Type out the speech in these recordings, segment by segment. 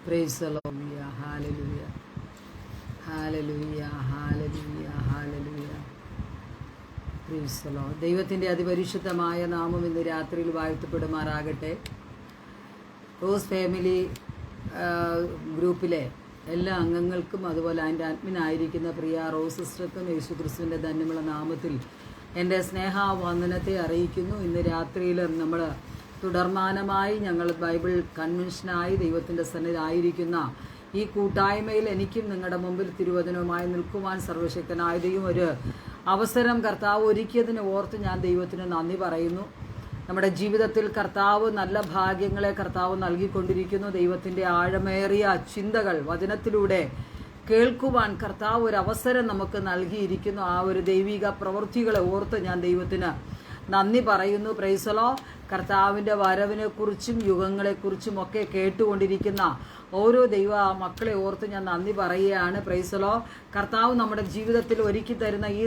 Praise the Lord. Hallelujah. Hallelujah. Hallelujah. Hallelujah. Praise the Lord. ദൈവത്തിൻ്റെ അതിപരിശുദ്ധമായ നാമം ഇന്ന് രാത്രിയിൽ വാഴ്ത്തപ്പെടുമാറാകട്ടെ. റോസ് ഫാമിലി ഗ്രൂപ്പിലെ എല്ലാ അംഗങ്ങൾക്കും അതുപോലെ അതിൻ്റെ അഡ്മിനായിരിക്കുന്ന പ്രിയ റോസ് സിസ്റ്റർക്കും യേശു ക്രിസ്തുവിൻ്റെ ധന്യമുള്ള നാമത്തിൽ എൻ്റെ സ്നേഹവന്ദനത്തെ അറിയിക്കുന്നു. ഇന്ന് രാത്രിയിൽ നമ്മൾ തുടർമാനമായി ഞങ്ങൾ ബൈബിൾ കൺവെൻഷനായി ദൈവത്തിൻ്റെ സന്നിധിയിലായിരിക്കുന്ന ഈ കൂട്ടായ്മയിൽ എനിക്കും നിങ്ങളുടെ മുമ്പിൽ തിരുവചനവുമായി നിൽക്കുവാൻ സർവശക്തനായ ദൈവം ഒരു അവസരം കർത്താവ് ഒരുക്കിയതിന് ഓർത്ത് ഞാൻ ദൈവത്തിന് നന്ദി പറയുന്നു. നമ്മുടെ ജീവിതത്തിൽ കർത്താവ് നല്ല ഭാഗ്യങ്ങളെ കർത്താവ് നൽകിക്കൊണ്ടിരിക്കുന്നു. ദൈവത്തിൻ്റെ ആഴമേറിയ ചിന്തകൾ വചനത്തിലൂടെ കേൾക്കുവാൻ കർത്താവ് ഒരു അവസരം നമുക്ക് നൽകിയിരിക്കുന്നു. ആ ഒരു ദൈവിക പ്രവൃത്തികളെ ഓർത്ത് ഞാൻ ദൈവത്തിന് നന്ദി പറയുന്നു. പ്രൈസലോ. കർത്താവിൻ്റെ വരവിനെക്കുറിച്ചും യുഗങ്ങളെക്കുറിച്ചും ഒക്കെ കേട്ടുകൊണ്ടിരിക്കുന്ന ഓരോ ദൈവ മക്കളെ ഓർത്ത് ഞാൻ നന്ദി പറയുകയാണ്. പ്രൈസലോ. കർത്താവ് നമ്മുടെ ജീവിതത്തിൽ ഒരുക്കി തരുന്ന ഈ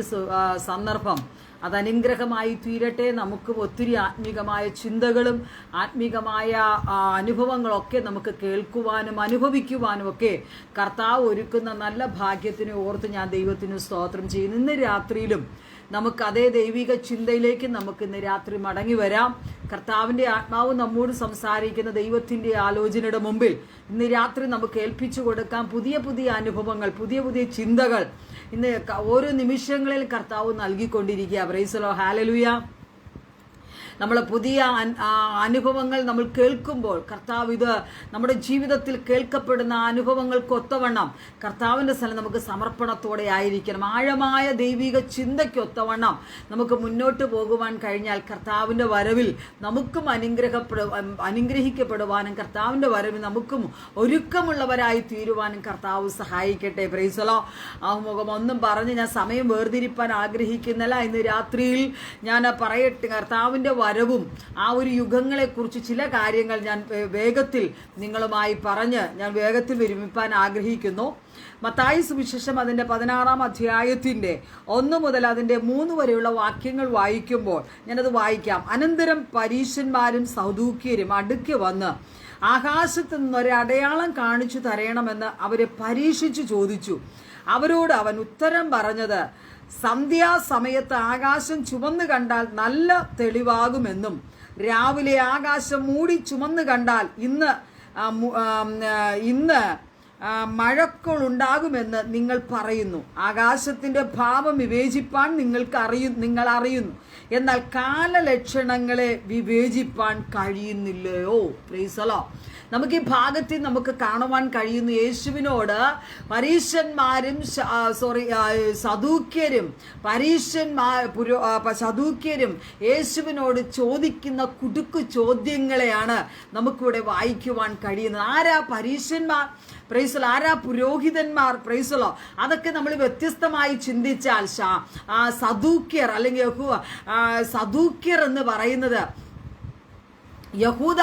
സന്ദർഭം അത് അനുഗ്രഹമായി തീരട്ടെ. നമുക്കും ഒത്തിരി ആത്മീകമായ ചിന്തകളും ആത്മീകമായ അനുഭവങ്ങളൊക്കെ നമുക്ക് കേൾക്കുവാനും അനുഭവിക്കുവാനും ഒക്കെ കർത്താവ് ഒരുക്കുന്ന നല്ല ഭാഗ്യത്തിനെ ഓർത്ത് ഞാൻ ദൈവത്തിന് സ്തോത്രം ചെയ്യുന്നു. ഇന്ന് രാത്രിയിലും നമുക്ക് അതേ ദൈവിക ചിന്തയിലേക്ക് നമുക്ക് ഇന്ന് രാത്രി മടങ്ങി വരാം. കർത്താവിൻ്റെ ആത്മാവ് നമ്മോട് സംസാരിക്കുന്ന ദൈവത്തിൻ്റെ ആലോചനയുടെ മുമ്പിൽ ഇന്ന് രാത്രി നമുക്ക് ഏൽപ്പിച്ചു കൊടുക്കാം. പുതിയ പുതിയ അനുഭവങ്ങൾ, പുതിയ പുതിയ ചിന്തകൾ ഇന്ന് ഓരോ നിമിഷങ്ങളിൽ കർത്താവ് നൽകിക്കൊണ്ടിരിക്കുക. Praise the lord. ഹല്ലേലൂയ. നമ്മൾ പുതിയ അനുഭവങ്ങൾ നമ്മൾ കേൾക്കുമ്പോൾ കർത്താവ് ഇത് നമ്മുടെ ജീവിതത്തിൽ കേൾക്കപ്പെടുന്ന അനുഭവങ്ങൾക്കൊത്തവണ്ണം കർത്താവിൻ്റെ സ്ഥലം നമുക്ക് സമർപ്പണത്തോടെ ആയിരിക്കണം. ആഴമായ ദൈവിക ചിന്തയ്ക്കൊത്തവണ്ണം നമുക്ക് മുന്നോട്ട് പോകുവാൻ കഴിഞ്ഞാൽ കർത്താവിൻ്റെ വരവിൽ നമുക്കും അനുഗ്രഹിക്കപ്പെടുവാനും കർത്താവിൻ്റെ വരവിൽ നമുക്കും ഒരുക്കമുള്ളവരായി തീരുവാനും കർത്താവ് സഹായിക്കട്ടെ. Price the Lord. ആമുഖം ഒന്നും പറഞ്ഞ് ഞാൻ സമയം വേർതിരിപ്പാൻ ആഗ്രഹിക്കുന്നില്ല. ഇന്ന് രാത്രിയിൽ ഞാൻ പറയട്ടെ, കർത്താവിൻ്റെ വരവും ആ ഒരു യുഗങ്ങളെക്കുറിച്ച് ചില കാര്യങ്ങൾ ഞാൻ വേഗത്തിൽ നിങ്ങളുമായി പറഞ്ഞ് ഞാൻ വേഗത്തിൽ വിരമിപ്പാൻ ആഗ്രഹിക്കുന്നു. മത്തായി സുവിശേഷം അതിൻ്റെ 16-ാം അധ്യായത്തിൻ്റെ 1 മുതൽ അതിൻ്റെ 3 വരെയുള്ള വാക്യങ്ങൾ വായിക്കുമ്പോൾ ഞാനത് വായിക്കാം. അനന്തരം പരീശന്മാരും സദൂക്യരും അടുക്കെ വന്ന് ആകാശത്ത് നിന്നൊരടയാളം കാണിച്ചു തരണമെന്ന് അവരെ പരീക്ഷിച്ചു ചോദിച്ചു. അവരോട് അവൻ ഉത്തരം പറഞ്ഞത്, സന്ധ്യാസമയത്ത് ആകാശം ചുമന്നു കണ്ടാൽ നല്ല തെളിവാകുമെന്നും രാവിലെ ആകാശം മൂടി ചുമന്നു കണ്ടാൽ ഇന്ന് മഴക്കോളുണ്ടാകുമെന്ന് നിങ്ങൾ പറയുന്നു. ആകാശത്തിൻ്റെ ഭാവം വിവേചിപ്പാൻ നിങ്ങൾ അറിയുന്നു, എന്നാൽ കാലലക്ഷണങ്ങളെ വിവേചിപ്പാൻ കഴിയുന്നില്ലയോ? Praise the lord. നമുക്ക് ഈ ഭാഗത്തിൽ നമുക്ക് കാണുവാൻ കഴിയുന്നു, യേശുവിനോട് സദൂക്യരും യേശുവിനോട് ചോദിക്കുന്ന കുടുക്കു ചോദ്യങ്ങളെയാണ് നമുക്കിവിടെ വായിക്കുവാൻ കഴിയുന്നത്. ആരാ പരീശന്മാർ? പ്രൈസലോ. ആരാ പുരോഹിതന്മാർ? പ്രൈസലോ. അതൊക്കെ നമ്മൾ വ്യത്യസ്തമായി ചിന്തിച്ചാൽ സദൂക്യർ അല്ലെങ്കിൽ സദൂക്യർ എന്ന് പറയുന്നത് യഹൂദ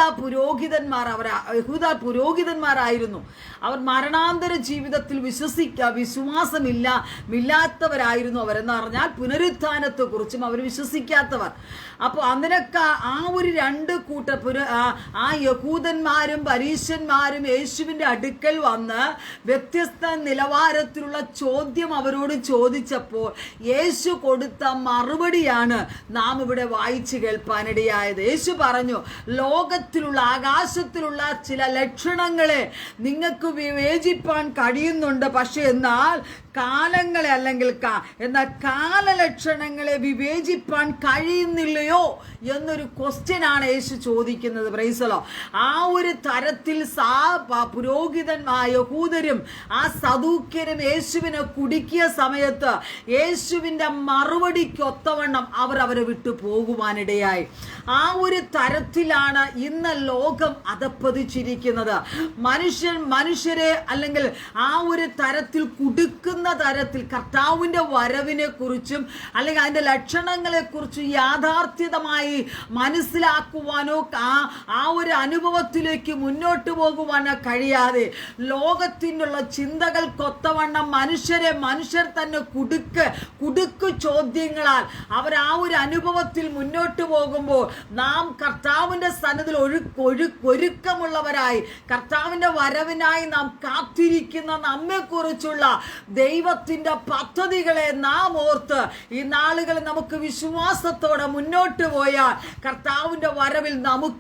പുരോഹിതന്മാരായിരുന്നു. അവർ മരണാന്തര ജീവിതത്തിൽ വിശ്വാസമില്ലാത്തവരായിരുന്നു. അവരെന്ന് പറഞ്ഞാൽ പുനരുത്ഥാനത്തെ കുറിച്ചും അവർ വിശ്വസിക്കാത്തവർ. അപ്പോൾ അതിനൊക്കെ ആ ഒരു രണ്ട് ആ യഹൂദന്മാരും പരീശന്മാരും യേശുവിൻ്റെ അടുക്കൽ വന്ന് വ്യത്യസ്ത നിലവാരത്തിലുള്ള ചോദ്യം അവരോട് ചോദിച്ചപ്പോൾ യേശു കൊടുത്ത മറുപടിയാണ് നാം ഇവിടെ വായിച്ചു കേൾപ്പാനിടയായത്. യേശു പറഞ്ഞു, ലോകത്തിലുള്ള ആകാശത്തിലുള്ള ചില ലക്ഷണങ്ങളെ നിങ്ങൾക്ക് വിവേചിപ്പാൻ കഴിയുന്നുണ്ട്, പക്ഷെ എന്നാൽ കാലലക്ഷണങ്ങളെ വിവേചിപ്പാൻ കഴിയുന്നില്ലയോ എന്നൊരു ക്വസ്റ്റ്യനാണ് യേശു ചോദിക്കുന്നത്. Price the lord. ആ ഒരു തരത്തിൽ യഹൂദരും ആ സദൂക്യരും യേശുവിനെ കുടുക്കിയ സമയത്ത് യേശുവിൻ്റെ മറുപടിക്കൊത്തവണ്ണം അവരെ വിട്ടു പോകുവാനിടയായി. ആ ഒരു തരത്തിലാണ് ഇന്ന് ലോകം അധപ്പതിച്ചിരിക്കുന്നത്. മനുഷ്യരെ അല്ലെങ്കിൽ ആ ഒരു തരത്തിൽ കുടുക്കുന്ന തരത്തിൽ കർത്താവിൻ്റെ വരവിനെ കുറിച്ചും അല്ലെങ്കിൽ അതിൻ്റെ ലക്ഷണങ്ങളെ കുറിച്ചും യാഥാർത്ഥ്യതമായി മനസ്സിലാക്കുവാനോ ആ ഒരു അനുഭവത്തിലേക്ക് മുന്നോട്ട് പോകുവാനോ കഴിയാതെ ലോകത്തിനുള്ള ചിന്തകൾക്കൊത്തവണ്ണം മനുഷ്യർ തന്നെ കുടുക്ക് ചോദ്യങ്ങളാൽ അവർ ആ ഒരു അനുഭവത്തിൽ മുന്നോട്ട് പോകുമ്പോൾ നാം കർത്താവിൻ്റെ സന്നിധിയിൽ ഒരുക്കമുള്ളവരായി കർത്താവിന്റെ വരവിനായി നാം കാത്തിരിക്കുന്ന നമ്മെക്കുറിച്ചുള്ള ദൈവത്തിന്റെ പദ്ധതികളെ നാം ഓർത്ത് ഈ നാളുകളിൽ നമുക്ക് വിശ്വാസത്തോടെ മുന്നോട്ട് പോയാൽ കർത്താവിന്റെ വരവിൽ നാമും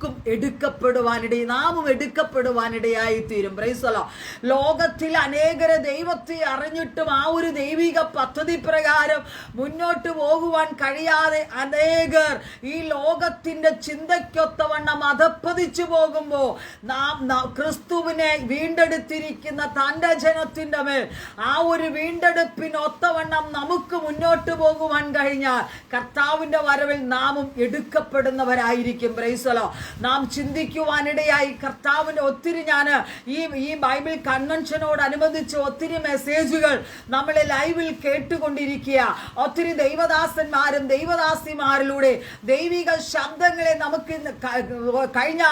എടുക്കപ്പെടുവാനിടയായി തീരും. Price the Lord. ലോകത്തിൽ അനേകരെ ദൈവത്തെ അറിഞ്ഞിട്ടും ആ ഒരു ദൈവിക പദ്ധതി പ്രകാരം മുന്നോട്ട് പോകുവാൻ കഴിയാതെ അനേകർ ഈ ലോകത്തിന്റെ ചിന്തയ്ക്കൊത്തവണ്ണം അധപ്പതിച്ചു പോകുമ്പോൾ നാം ക്രിസ്തുവിനെ വീണ്ടെടുത്തിരിക്കുന്ന തന്റെ ജനത്തിന്റെ മേൽ ആ ഒരു വീണ്ടെടുപ്പിനൊത്തവണ്ണം നമുക്ക് മുന്നോട്ട് പോകുവാൻ കഴിഞ്ഞാൽ കർത്താവിന്റെ വരവിൽ നാമും എടുക്കപ്പെടുന്നവരായിരിക്കും. Price the Lord. നാം ചിന്തിക്കുവാനിടയായി കർത്താവിന്റെ ഒത്തിരി ഞാൻ ഈ ബൈബിൾ കൺവെൻഷനോടനുബന്ധിച്ച് ഒത്തിരി മെസ്സേജുകൾ നമ്മളെ ലൈവിൽ കേട്ടുകൊണ്ടിരിക്കുക. ഒത്തിരി ദൈവദാസന്മാരും ദൈവദാസിമാരിലൂടെ ദൈവിക ശബ്ദങ്ങളെ നമുക്ക് കഴിഞ്ഞ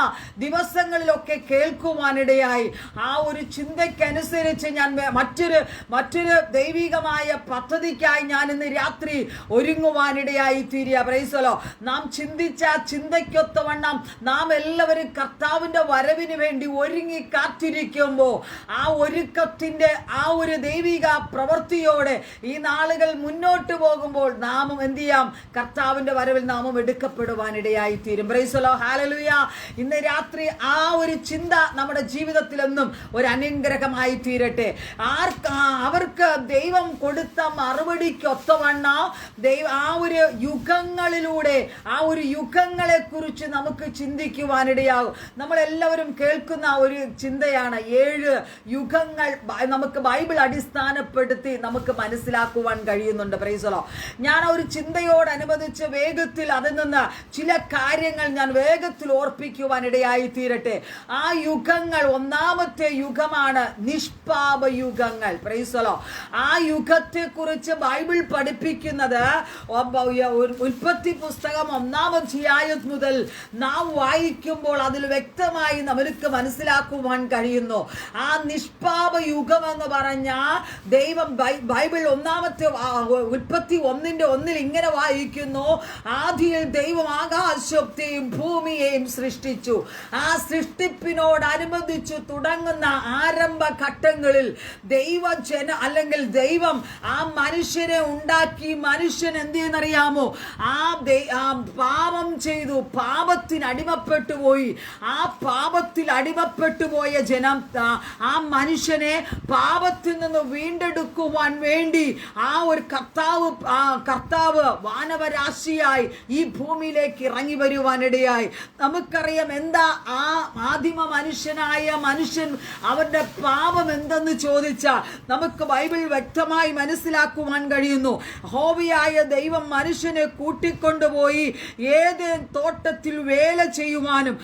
ദിവസങ്ങളിലൊക്കെ കേൾക്കുവാനിടയായി. ആ ഒരു ചിന്തയ്ക്കനുസരിച്ച് ഞാൻ മറ്റൊരു ദൈവികമായ പദ്ധതിക്കായി ഞാൻ ഇന്ന് രാത്രി ഒരുങ്ങുവാനിടയായി തീരുക. Price the Lord. നാം ചിന്തിച്ച ചിന്തയ്ക്കൊത്തവണ്ണം നാം എല്ലാവരും കർത്താവിന്റെ വരവിന് വേണ്ടി ഒരുങ്ങി കാത്തിരിക്കുമ്പോൾ ആ ഒരുക്കത്തിന്റെ ആ ഒരു ദൈവിക പ്രവൃത്തിയോടെ ഈ നാളുകൾ മുന്നോട്ട് പോകുമ്പോൾ നാമും എന്ത് ചെയ്യാം? കർത്താവിന്റെ വരവിൽ നാമും എടുക്കപ്പെടുവാനിടയായി തീരും. Price the lord. ഹല്ലേലൂയ. ഇന്ന് രാത്രി ആ ഒരു ചിന്ത നമ്മുടെ ജീവിതത്തിലെന്നും ഒരു അനുഗ്രഹമായി തീരട്ടെ. അവർക്ക് ദൈവം കൊടുത്ത മറുപടിക്കൊത്തവണ്ണം ആ ഒരു യുഗങ്ങളിലൂടെ ആ ഒരു യുഗങ്ങളെ കുറിച്ച് നമുക്ക് ചിന്തിക്കുവാനിടയാകും. നമ്മളെല്ലാവരും കേൾക്കുന്ന ഒരു ചിന്തയാണ് 7 യുഗങ്ങൾ. നമുക്ക് ബൈബിൾ അടിസ്ഥാനപ്പെടുത്തി നമുക്ക് മനസ്സിലാക്കുവാൻ കഴിയുന്നുണ്ട്. Price the Lord. ഞാൻ ഒരു ചിന്തയോടനുബന്ധിച്ച് വേഗത്തിൽ അതിൽ നിന്ന് ചില കാര്യങ്ങൾ ഞാൻ വേഗത്തിൽ ഓർപ്പിക്കുവാനിടയായി തീരട്ടെ. ആ യുഗങ്ങൾ, ഒന്നാമത്തെ യുഗമാണ് നിഷ്പാപ യുഗങ്ങൾ. Praise the lord. ആ യുഗത്തെ കുറിച്ച് ബൈബിൾ പഠിപ്പിക്കുന്നത് ഉൽപ്പത്തി പുസ്തകം 1-ാം അധ്യായം മുതൽ നാം വായിക്കുമ്പോൾ അതിൽ വ്യക്തമായി നമുക്ക് മനസ്സിലാക്കുവാൻ കഴിയുന്നു. ആ നിഷ്പാപ യുഗം എന്ന് പറഞ്ഞ ദൈവം ബൈബിൾ ഉൽപ്പത്തി 1:1 ഇങ്ങനെ വായിക്കുന്നു: ആദിയിൽ ദൈവം ആകാശത്തെയും ഭൂമിയെയും സൃഷ്ടിച്ചു. ആ സൃഷ്ടിപ്പിനോടനുബന്ധിച്ച് തുടങ്ങുന്ന ആരംഭ ഘട്ടങ്ങളിൽ ദൈവം ആ മനുഷ്യനെ ഉണ്ടാക്കി. മനുഷ്യൻ എന്ത് ചെയ്യുന്നറിയാമോ? പാപം ചെയ്തു, പാപത്തിന് അടിമപ്പെട്ടു പോയി. ആ പാപത്തിൽ അടിമപ്പെട്ടു പോയ ജനം ആ മനുഷ്യനെ പാപത്തിൽ നിന്ന് വീണ്ടെടുക്കുവാൻ വേണ്ടി ആ ഒരു കർത്താവ് വാനവരാശിയായി ഈ ഭൂമിയിലേക്ക് ഇറങ്ങി വരുവാനിടയായി. നമുക്കറിയാം എന്താ ആ ആദിമ മനുഷ്യൻ അവന്റെ പാപം എന്തെന്ന് ചോദിച്ചാൽ നമുക്ക് ബൈബിൾ വ്യക്തമായി മനസ്സിലാക്കുവാൻ കഴിയുന്നു. യഹോവയായ ദൈവം മനുഷ്യനെ കൂട്ടിക്കൊണ്ടുപോയി ഏദെൻ തോട്ടത്തിൽ വേല ചെയ്യുവാനും